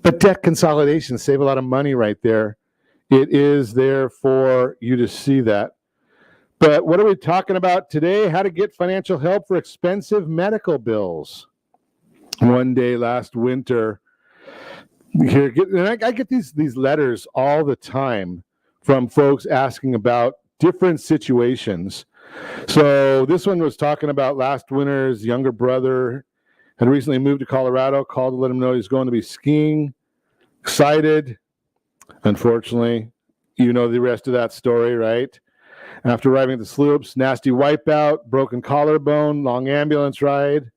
but debt consolidation, save a lot of money right there. It is there for you to see that. But what are we talking about today? How to get financial help for expensive medical bills. One day last winter, I get these letters all the time from folks asking about different situations. So this one was talking about last winter's younger brother had recently moved to Colorado, called to let him know he's going to be skiing. Excited. Unfortunately, you know the rest of that story, right? After arriving at the slopes, nasty wipeout, broken collarbone, long ambulance ride.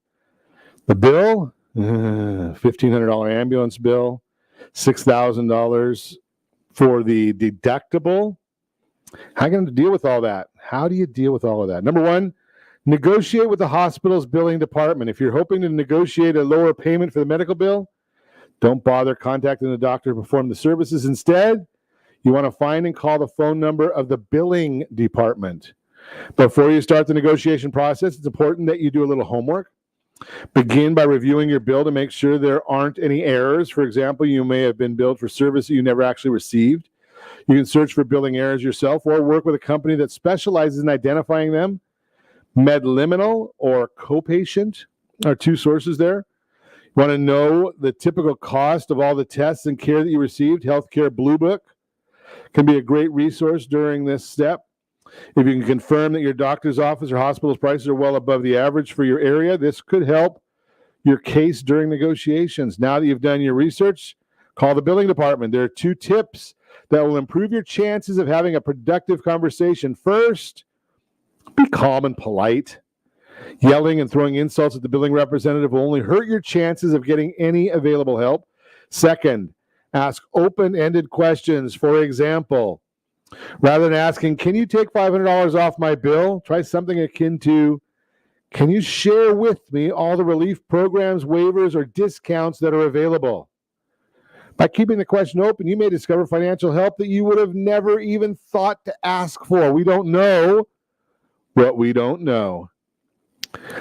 The bill? $1,500 ambulance bill. $6,000 for the deductible. How are you going to deal with all that? How do you deal with all of that? Number one, negotiate with the hospital's billing department. If you're hoping to negotiate a lower payment for the medical bill, don't bother contacting the doctor to perform the services. Instead, you want to find and call the phone number of the billing department. Before you start the negotiation process, it's important that you do a little homework. Begin by reviewing your bill to make sure there aren't any errors. For example, you may have been billed for service that you never actually received. You can search for billing errors yourself or work with a company that specializes in identifying them. MedLiminal or CoPatient are two sources there. You want to know the typical cost of all the tests and care that you received. Healthcare Blue Book can be a great resource during this step. If you can confirm that your doctor's office or hospital's prices are well above the average for your area, this could help your case during negotiations. Now that you've done your research, call the billing department. There are two tips that will improve your chances of having a productive conversation. First, be calm and polite. Yelling and throwing insults at the billing representative will only hurt your chances of getting any available help. Second, ask open-ended questions. For example, rather than asking, can you take $500 off my bill? Try something akin to, can you share with me all the relief programs, waivers, or discounts that are available? By keeping the question open, you may discover financial help that you would have never even thought to ask for. We don't know what we don't know.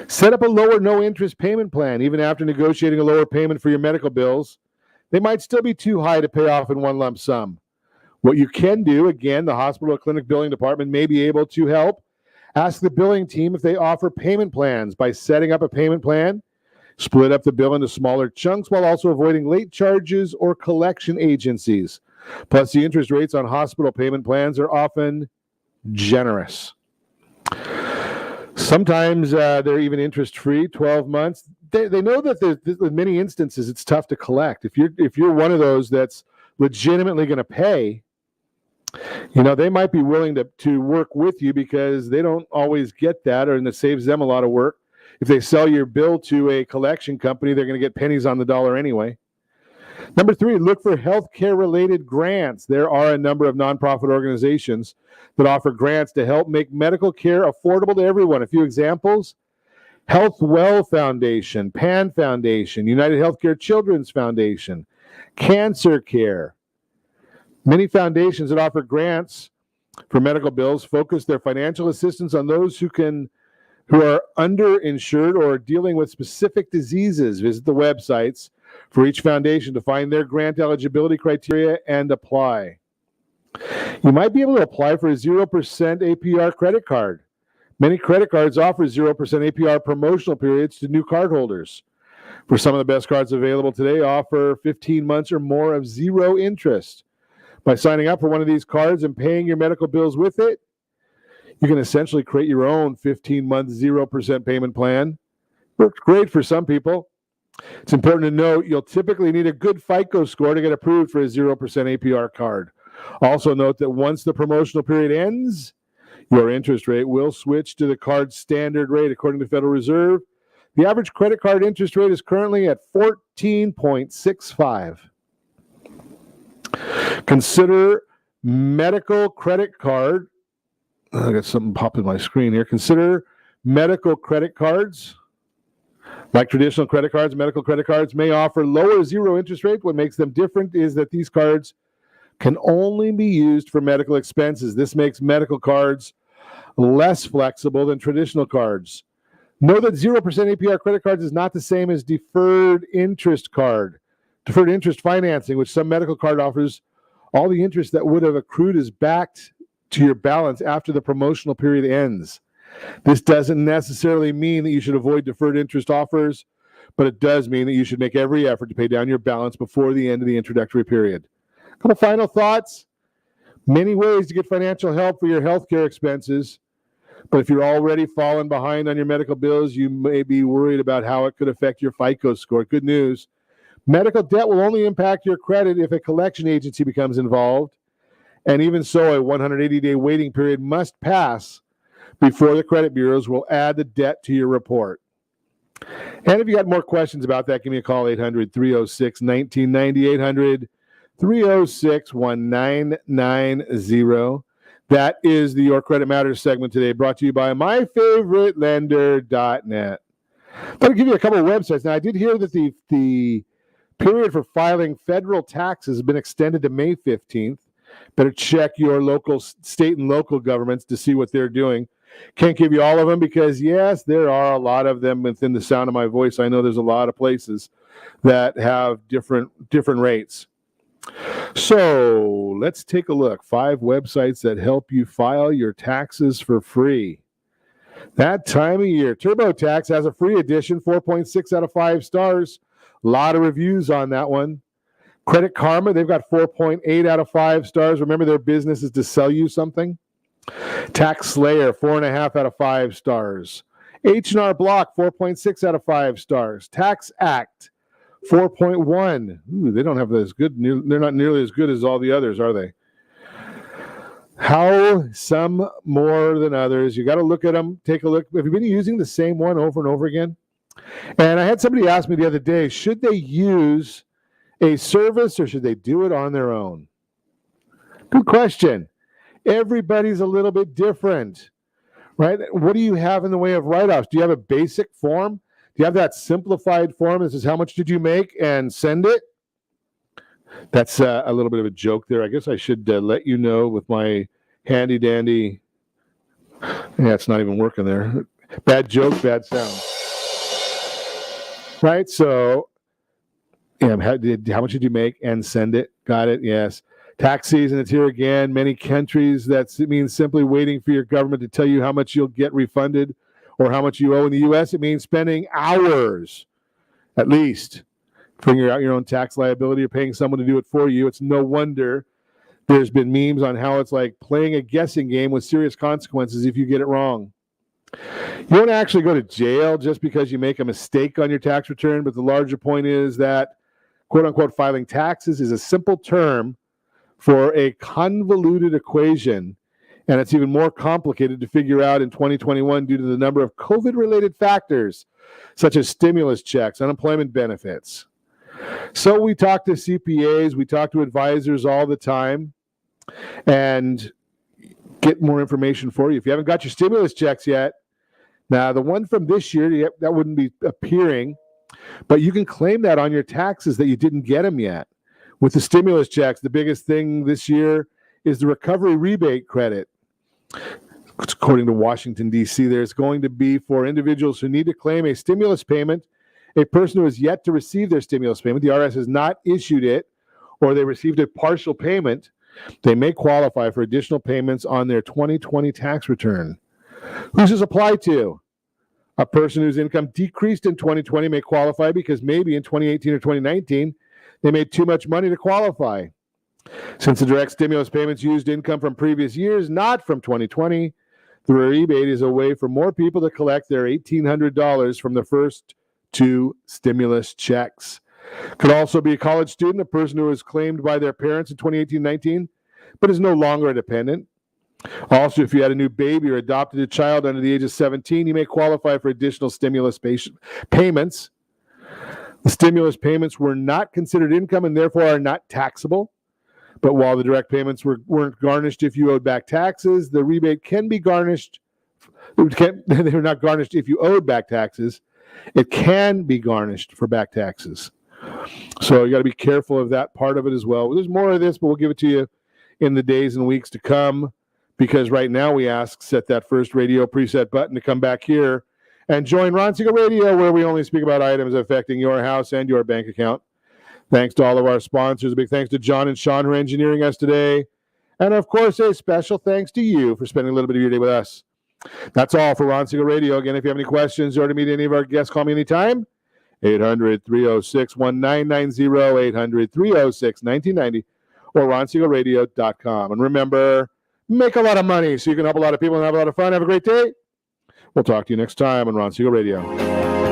Set up a lower no-interest payment plan. Even after negotiating a lower payment for your medical bills, they might still be too high to pay off in one lump sum. What you can do, again, the hospital or clinic billing department may be able to help. Ask the billing team if they offer payment plans. By setting up a payment plan, split up the bill into smaller chunks while also avoiding late charges or collection agencies. Plus, the interest rates on hospital payment plans are often generous. Sometimes they're even interest-free, 12 months. They know that in many instances it's tough to collect. If you're one of those that's legitimately going to pay, they might be willing to work with you because they don't always get that, and it saves them a lot of work. If they sell your bill to a collection company, they're going to get pennies on the dollar anyway. Number 3, look for healthcare-related grants. There are a number of nonprofit organizations that offer grants to help make medical care affordable to everyone. A few examples: Health Well Foundation, PAN Foundation, United Healthcare Children's Foundation, Cancer Care. Many foundations that offer grants for medical bills focus their financial assistance on those who are underinsured or dealing with specific diseases. Visit the websites for each foundation to find their grant eligibility criteria and apply. You might be able to apply for a 0% APR credit card. Many credit cards offer 0% APR promotional periods to new cardholders. For some of the best cards available today, offer 15 months or more of zero interest. By signing up for one of these cards and paying your medical bills with it, you can essentially create your own 15-month 0% payment plan. Works great for some people. It's important to note you'll typically need a good FICO score to get approved for a 0% APR card. Also note that once the promotional period ends, your interest rate will switch to the card's standard rate according to Federal Reserve. The average credit card interest rate is currently at 14.65. Consider medical credit card. I got something pop in my screen here. Consider medical credit cards. Like traditional credit cards, medical credit cards may offer lower zero interest rate. What makes them different is that these cards can only be used for medical expenses. This makes medical cards less flexible than traditional cards. Know that 0% APR credit cards is not the same as deferred interest card. Deferred interest financing, which some medical card offers, all the interest that would have accrued is backed to your balance after the promotional period ends. This doesn't necessarily mean that you should avoid deferred interest offers, but it does mean that you should make every effort to pay down your balance before the end of the introductory period. A couple final thoughts. Many ways to get financial help for your healthcare expenses, but if you're already fallen behind on your medical bills, you may be worried about how it could affect your FICO score. Good news. Medical debt will only impact your credit if a collection agency becomes involved, and even so, a 180-day waiting period must pass before the credit bureaus will add the debt to your report. And if you got more questions about that, give me a call, 800-306-1990, 800-306-1990. That is the Your Credit Matters segment today, brought to you by myfavoritelender.net. I'm going to give you a couple of websites. Now, I did hear that the period for filing federal taxes has been extended to May 15th. Better check your local, state and local governments to see what they're doing. Can't give you all of them because, yes, there are a lot of them within the sound of my voice. I know there's a lot of places that have different rates. So let's take a look. 5 websites that help you file your taxes for free. That time of year. TurboTax has a free edition, 4.6 out of 5 stars. A lot of reviews on that one. Credit Karma, they've got 4.8 out of 5 stars. Remember, their business is to sell you something. Tax Slayer, 4.5 out of 5 stars. H&R Block, 4.6 out of 5 stars. Tax Act, 4.1. Ooh, they don't have as good. They're not nearly as good as all the others, are they? How some more than others. You got to look at them. Take a look. Have you been using the same one over and over again? And I had somebody ask me the other day, should they use a service or should they do it on their own? Good question. Everybody's a little bit different, right? What do you have in the way of write-offs? Do you have a basic form? Do you have that simplified form that says how much did you make and send it? That's a little bit of a joke there. I guess I should let you know with my handy-dandy. Yeah, it's not even working there. Bad joke, bad sound. Right? So, yeah, how much did you make and send it? Got it, yes. Tax season, it's here again. Many countries, that means simply waiting for your government to tell you how much you'll get refunded or how much you owe. In the U.S., it means spending hours, at least, figuring out your own tax liability or paying someone to do it for you. It's no wonder there's been memes on how it's like playing a guessing game with serious consequences if you get it wrong. You don't actually go to jail just because you make a mistake on your tax return, but the larger point is that, quote-unquote, filing taxes is a simple term for a convoluted equation, and it's even more complicated to figure out in 2021 due to the number of COVID-related factors, such as stimulus checks, unemployment benefits. So we talk to CPAs, we talk to advisors all the time, and get more information for you. If you haven't got your stimulus checks yet, Now, the one from this year, that wouldn't be appearing, but you can claim that on your taxes that you didn't get them yet. With the stimulus checks, the biggest thing this year is the recovery rebate credit. According to Washington, D.C., there's going to be for individuals who need to claim a stimulus payment, a person who has yet to receive their stimulus payment, the IRS has not issued it, or they received a partial payment, they may qualify for additional payments on their 2020 tax return. Who's this apply to? A person whose income decreased in 2020 may qualify because maybe in 2018 or 2019, they made too much money to qualify. Since the direct stimulus payments used income from previous years, not from 2020, the rebate is a way for more people to collect their $1,800 from the first 2 stimulus checks. Could also be a college student, a person who was claimed by their parents in 2018-19, but is no longer a dependent. Also, if you had a new baby or adopted a child under the age of 17, you may qualify for additional stimulus payments. The stimulus payments were not considered income and therefore are not taxable. But while the direct payments weren't garnished if you owed back taxes, the rebate can be garnished. They were not garnished if you owed back taxes. It can be garnished for back taxes. So you got to be careful of that part of it as well. There's more of this, but we'll give it to you in the days and weeks to come, because right now we ask, set that first radio preset button to come back here and join Ron Siegel Radio, where we only speak about items affecting your house and your bank account. Thanks to all of our sponsors. A big thanks to John and Sean who are engineering us today. And of course, a special thanks to you for spending a little bit of your day with us. That's all for Ron Siegel Radio. Again, if you have any questions or to meet any of our guests, call me anytime. 800-306-1990, 800-306-1990, or RonSiegelRadio.com. And remember, make a lot of money so you can help a lot of people and have a lot of fun. Have a great day. We'll talk to you next time on Ron Siegel Radio.